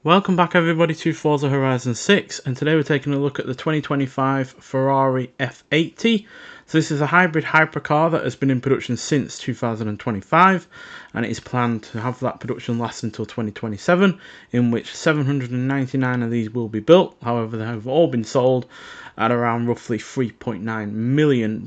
Welcome back everybody to Forza Horizon 6, and today we're taking a look at the 2025 Ferrari F80. So this is a hybrid hypercar that has been in production since 2025, and it is planned to have that production last until 2027, in which 799 of these will be built. However, they have all been sold at around roughly $3.9 million.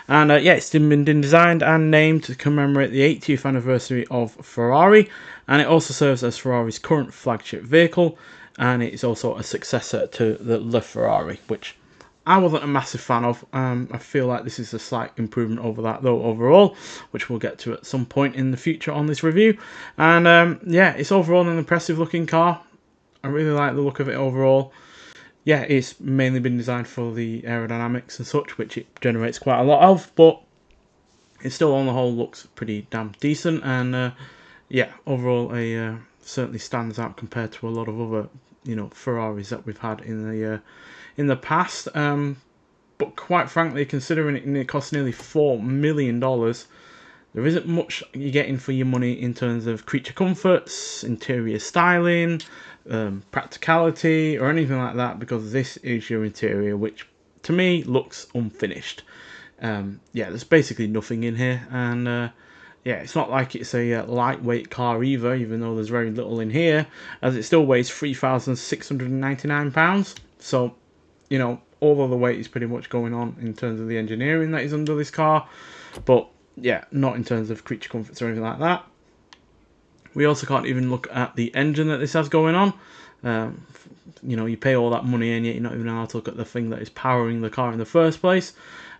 And yeah, it's been designed and named to commemorate the 80th anniversary of Ferrari, and it also serves as Ferrari's current flagship vehicle, and it's also a successor to the LaFerrari, which I wasn't a massive fan of. I feel like this is a slight improvement over that though overall, which we'll get to at some point in the future on this review. And yeah, it's overall an impressive looking car. I really like the look of it overall. Yeah, it's mainly been designed for the aerodynamics and such, which it generates quite a lot of, but it still on the whole looks pretty damn decent. And yeah, overall certainly stands out compared to a lot of other Ferraris that we've had in the past. But quite frankly, considering it costs nearly $4 million, there isn't much you're getting for your money in terms of creature comforts, interior styling, practicality, or anything like that, because this is your interior, which to me looks unfinished. Yeah, there's basically nothing in here, and yeah, it's not like it's a lightweight car either, even though there's very little in here, as it still weighs 3,699 pounds. So, all of the weight is pretty much going on in terms of the engineering that is under this car, but yeah, not in terms of creature comforts or anything like that. We also can't even look at the engine that this has going on. You pay all that money and yet you're not even allowed to look at the thing that is powering the car in the first place,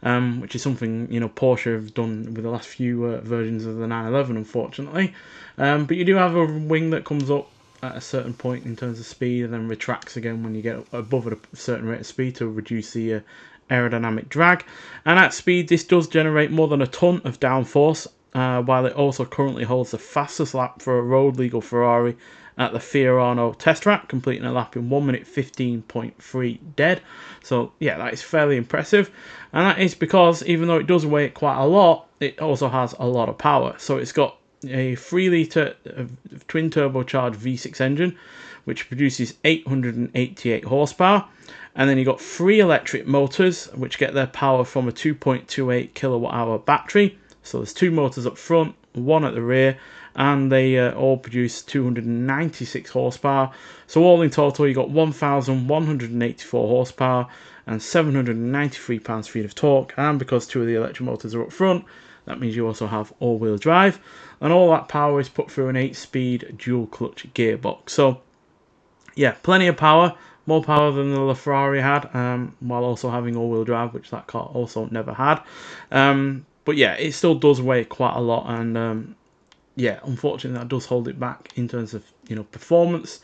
which is something Porsche have done with the last few versions of the 911, unfortunately. But you do have a wing that comes up at a certain point in terms of speed and then retracts again when you get above a certain rate of speed to reduce the aerodynamic drag. And at speed, this does generate more than a ton of downforce, while it also currently holds the fastest lap for a road legal Ferrari at the Fiorano test track, completing a lap in 1 minute 15.3 dead. So yeah, that is fairly impressive, and that is because even though it does weigh quite a lot, it also has a lot of power. So it's got a 3-litre twin turbocharged V6 engine, which produces 888 horsepower, and then you've got 3 electric motors which get their power from a 2.28 kilowatt hour battery. So there's 2 motors up front, 1 at the rear, and they all produce 296 horsepower. So all in total, you got 1,184 horsepower and 793 pounds-feet of torque. And because 2 of the electric motors are up front, that means you also have all-wheel drive. And all that power is put through an 8-speed dual-clutch gearbox. So yeah, plenty of power. More power than the LaFerrari had, while also having all-wheel drive, which that car also never had. But yeah, it still does weigh quite a lot, and yeah, unfortunately that does hold it back in terms of performance,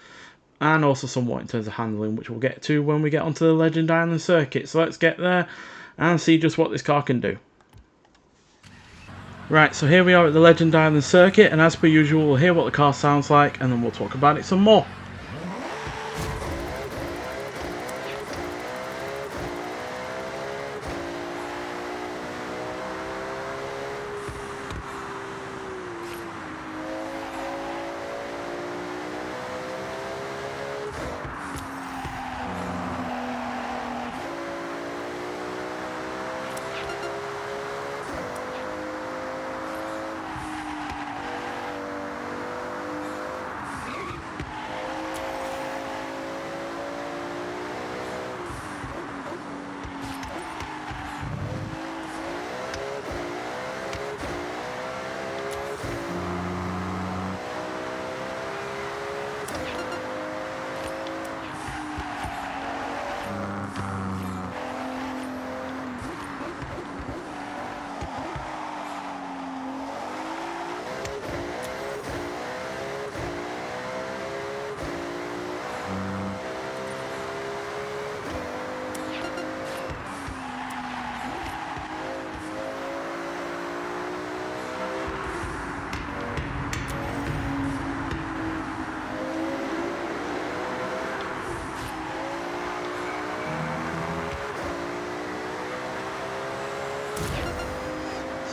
and also somewhat in terms of handling, which we'll get to when we get onto the Legend Island circuit. So let's get there and see just what this car can do. Right, so here we are at the Legend Island circuit, and as per usual, we'll hear what the car sounds like, and then we'll talk about it some more.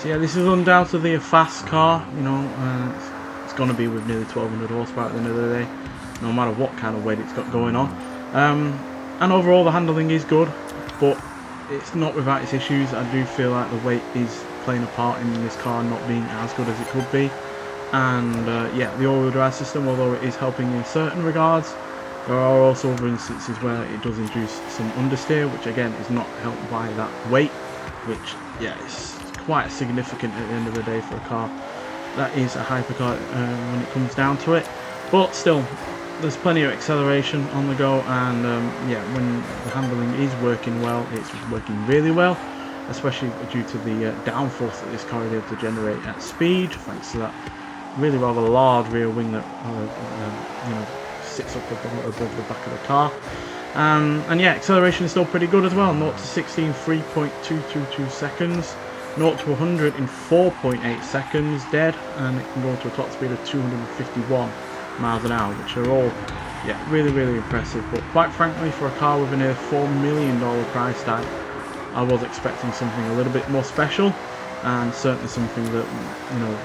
So yeah, this is undoubtedly a fast car, it's going to be with nearly 1200 horsepower at the end of the day. no matter what kind of weight it's got going on. And overall the handling is good, but it's not without its issues. I do feel like the weight is playing a part in this car not being as good as it could be. And yeah, the all-wheel drive system, although it is helping in certain regards, there are also other instances where it does induce some understeer, which again is not helped by that weight, which yeah, is quite significant at the end of the day for a car that is a hypercar when it comes down to it. But still, there's plenty of acceleration on the go, and yeah, when the handling is working well, it's working really well, especially due to the downforce that this car is able to generate at speed, thanks to that really rather large rear wing that you know, sits up above the back of the car. And yeah, acceleration is still pretty good as well. 0 to 60 in 3.222 seconds, 0 to 100 in 4.8 seconds dead, and it can go to a top speed of 251 miles an hour, which are all yeah, really impressive. But quite frankly, for a car with a near $4 million price tag, I was expecting something a little bit more special, and certainly something that, you know,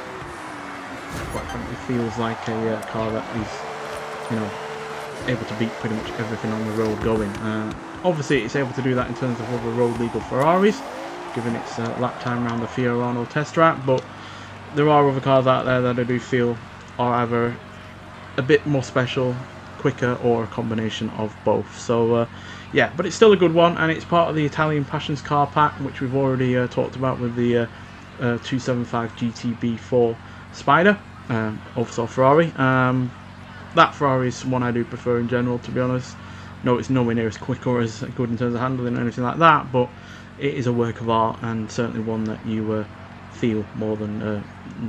quite frankly feels like a car that is, you know, able to beat pretty much everything on the road going. Obviously it's able to do that in terms of other road legal Ferraris, given its lap time around the Fiorano test track, but there are other cars out there that I do feel are either a bit more special, quicker, or a combination of both. So yeah, but it's still a good one, and it's part of the Italian Passions car pack, which we've already talked about with the 275 GTB4 Spider, also Ferrari. That Ferrari is one I do prefer in general, to be honest. No, it's nowhere near as quick or as good in terms of handling or anything like that, but it is a work of art, and certainly one that you feel more than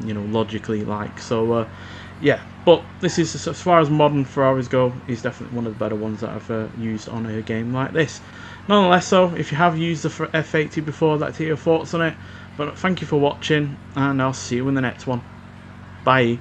you know, logically like. So yeah, but this is, as far as modern Ferraris go, is definitely one of the better ones that I've used on a game like this. Nonetheless, so if you have used the F80 before, I'd like to hear your thoughts on it. But thank you for watching, and I'll see you in the next one. Bye.